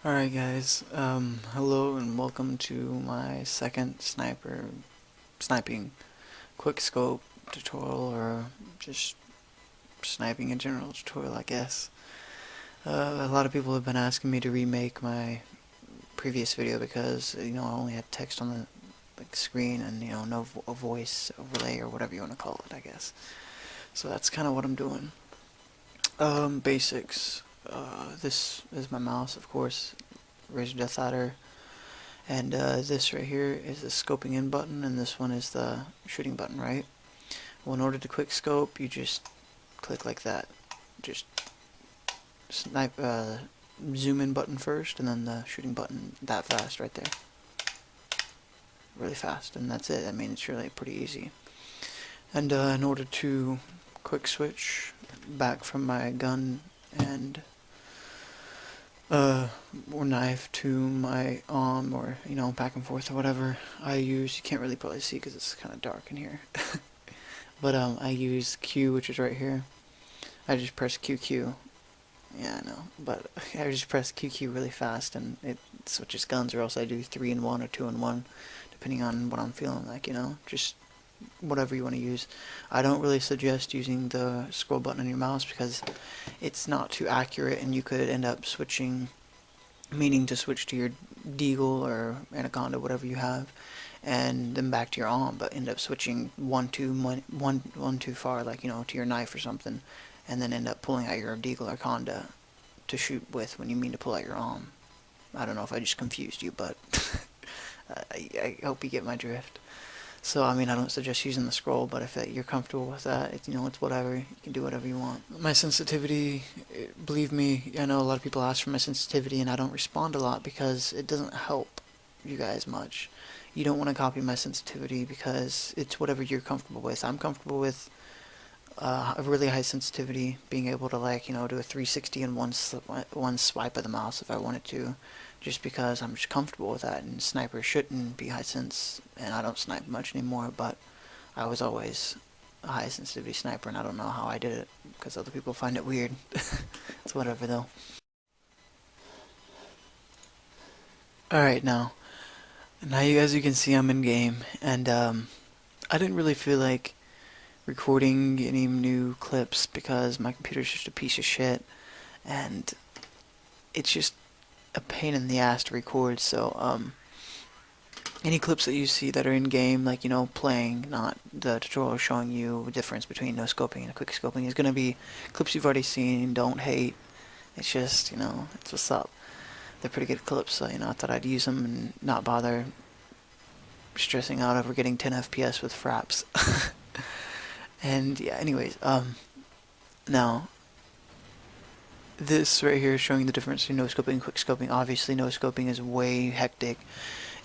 Alright guys, hello and welcome to my second sniping quickscope tutorial, or just sniping in general tutorial, I guess. A lot of people have been asking me to remake my previous video because, I only had text on the screen and, no a voice overlay or whatever you want to call it, I guess. So that's kind of what I'm doing. Basics. This is my mouse, of course, Razor Death Adder, and this right here is the scoping in button, and this one is the shooting button, right? Well, in order to quick scope, you just click like that. Just snipe, zoom in button first, and then the shooting button that fast right there. Really fast, and that's it. I mean, it's really pretty easy. And in order to quick switch back from my gun and or knife to my arm, or back and forth or whatever, you can't really probably see because it's kind of dark in here. But I use Q, which is right here. I just press QQ. Yeah, I know, but I just press QQ really fast and it switches guns, or else I do 3 in 1 or 2 in 1, depending on what I'm feeling like, just whatever you want to use. I don't really suggest using the scroll button on your mouse because it's not too accurate, and you could end up meaning to switch to your deagle or anaconda, whatever you have, and then back to your arm, but end up switching one too far, like to your knife or something, and then end up pulling out your deagle or anaconda to shoot with when you mean to pull out your arm. I don't know if I just confused you, but I hope you get my drift. So, I mean, I don't suggest using the scroll, but if you're comfortable with that, it's whatever. You can do whatever you want. My sensitivity, believe me, I know a lot of people ask for my sensitivity, and I don't respond a lot because it doesn't help you guys much. You don't want to copy my sensitivity because it's whatever you're comfortable with. I'm comfortable with a really high sensitivity, being able to, do a 360 in one swipe of the mouse if I wanted to, just because I'm just comfortable with that, and snipers shouldn't be high sense, and I don't snipe much anymore, but I was always a high sensitivity sniper, and I don't know how I did it, because other people find it weird. It's whatever though. Alright, now you guys, you can see I'm in game, and I didn't really feel like recording any new clips because my computer's just a piece of shit, and it's just a pain in the ass to record. So any clips that you see that are in game, like playing, not the tutorial showing you the difference between no scoping and quick scoping, is going to be clips you've already seen. Don't hate, it's just it's what's up. They're pretty good clips, so I thought I'd use them and not bother stressing out over getting 10 FPS with fraps. And yeah, anyways, now this right here is showing the difference between no scoping and quick scoping. Obviously, no scoping is way hectic.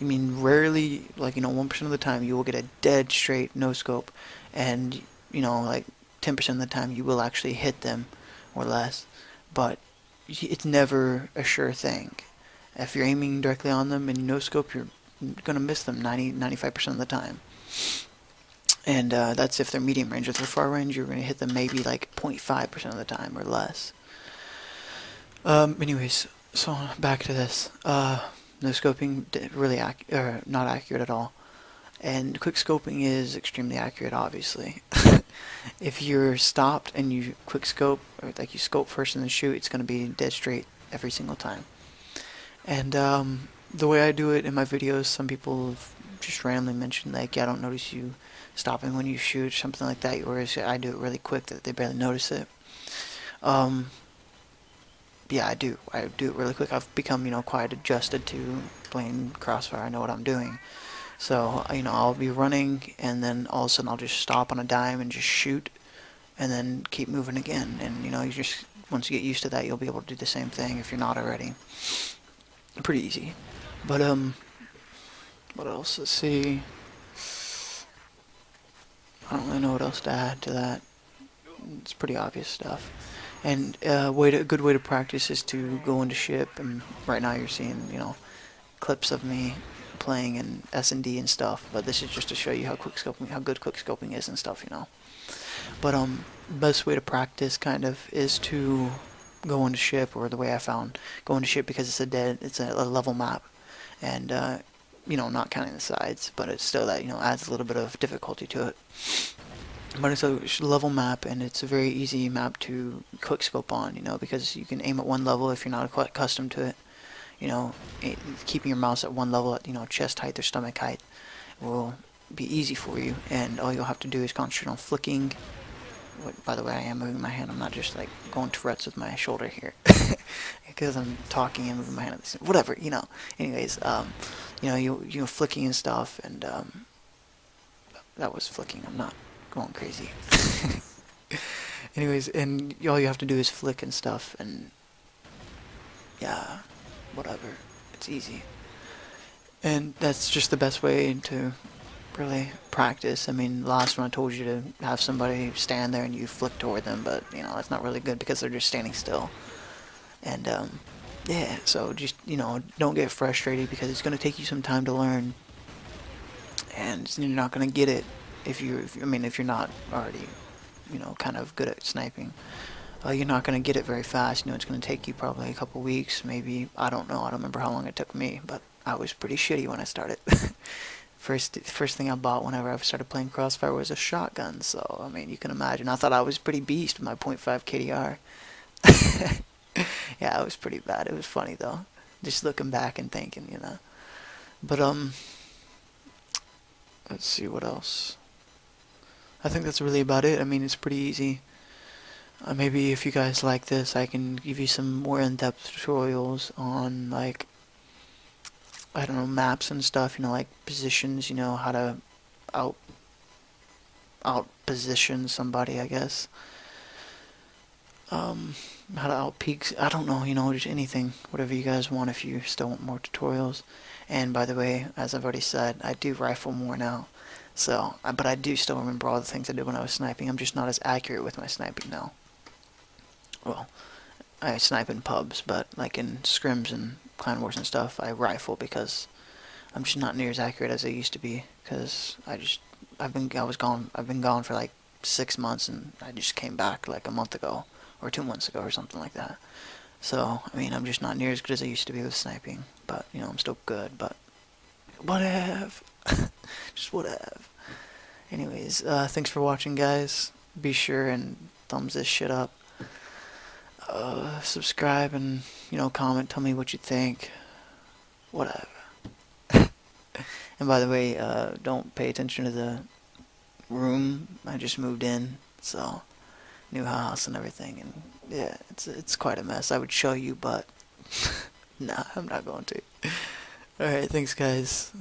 I mean, rarely, 1% of the time, you will get a dead straight no scope, and 10% of the time you will actually hit them or less. But it's never a sure thing. If you're aiming directly on them and no scope, you're gonna miss them 95% of the time. And that's if they're medium range. If they're far range, you're gonna hit them maybe 0.5% of the time or less. Anyways, so back to this. No scoping, really not accurate at all, and quick scoping is extremely accurate, obviously. If you're stopped and you quick scope, or you scope first and then shoot, it's gonna be dead straight every single time. And the way I do it in my videos, some people have just randomly mentioned I don't notice you stopping when you shoot, something like that, whereas I do it really quick that they barely notice it. Yeah, I do it really quick. I've become, quite adjusted to playing Crossfire. I know what I'm doing. So, I'll be running, and then all of a sudden I'll just stop on a dime and just shoot, and then keep moving again. And, you just, once you get used to that, you'll be able to do the same thing if you're not already. Pretty easy. But, what else? Let's see. I don't really know what else to add to that. It's pretty obvious stuff. And a good way to practice is to go into ship, and right now you're seeing, clips of me playing in S&D and stuff, but this is just to show you how good quick scoping is and stuff, But best way to practice kind of is to go into ship, or the way I found go into ship, because it's a level map, and you know, not counting the sides, but it's still that, you know, adds a little bit of difficulty to it. But it's a level map, and it's a very easy map to quickscope on, you know, because you can aim at one level if you're not accustomed to it. You know, keeping your mouse at one level, at, you know, chest height or stomach height, will be easy for you, and all you'll have to do is concentrate on flicking. By the way, I am moving my hand. I'm not just like going Tourette's with my shoulder here, because I'm talking and moving my hand at the same. Whatever, you know. Anyways, you know, you flicking and stuff, and that was flicking. I'm not going crazy. Anyways, and all you have to do is flick and stuff, and yeah, whatever. It's easy, and that's just the best way to really practice. I mean, last one I told you to have somebody stand there and you flick toward them, but you know, that's not really good because they're just standing still. And yeah, so just, you know, don't get frustrated, because it's going to take you some time to learn, and you're not going to get it if you're not already, you know, kind of good at sniping. You're not going to get it very fast. You know, it's going to take you probably a couple weeks, maybe. I don't know. I don't remember how long it took me, but I was pretty shitty when I started. First thing I bought whenever I started playing Crossfire was a shotgun, so I mean, you can imagine. I thought I was pretty beast with my .5 KDR. Yeah, it was pretty bad. It was funny though, just looking back and thinking, you know. But let's see what else. I think that's really about it. I mean, it's pretty easy. Maybe if you guys like this, I can give you some more in-depth tutorials on, like, I don't know, maps and stuff, you know, like positions, you know, how to out position somebody, I guess. How to out peak, I don't know, you know, just anything, whatever you guys want, if you still want more tutorials. And by the way, as I've already said, I do rifle more now. So, but I do still remember all the things I did when I was sniping. I'm just not as accurate with my sniping now. Well, I snipe in pubs, but like in scrims and clan wars and stuff, I rifle, because I'm just not near as accurate as I used to be. Because I've been gone for like 6 months, and I just came back like a month ago or 2 months ago or something like that. So I mean, I'm just not near as good as I used to be with sniping. But you know, I'm still good. But whatever, just whatever. Anyways, thanks for watching, guys. Be sure and thumbs this shit up. Subscribe and, you know, comment, tell me what you think, whatever. And by the way, don't pay attention to the room. I just moved in, so new house and everything, and yeah, it's quite a mess. I would show you, but nah, I'm not going to. Alright, thanks guys.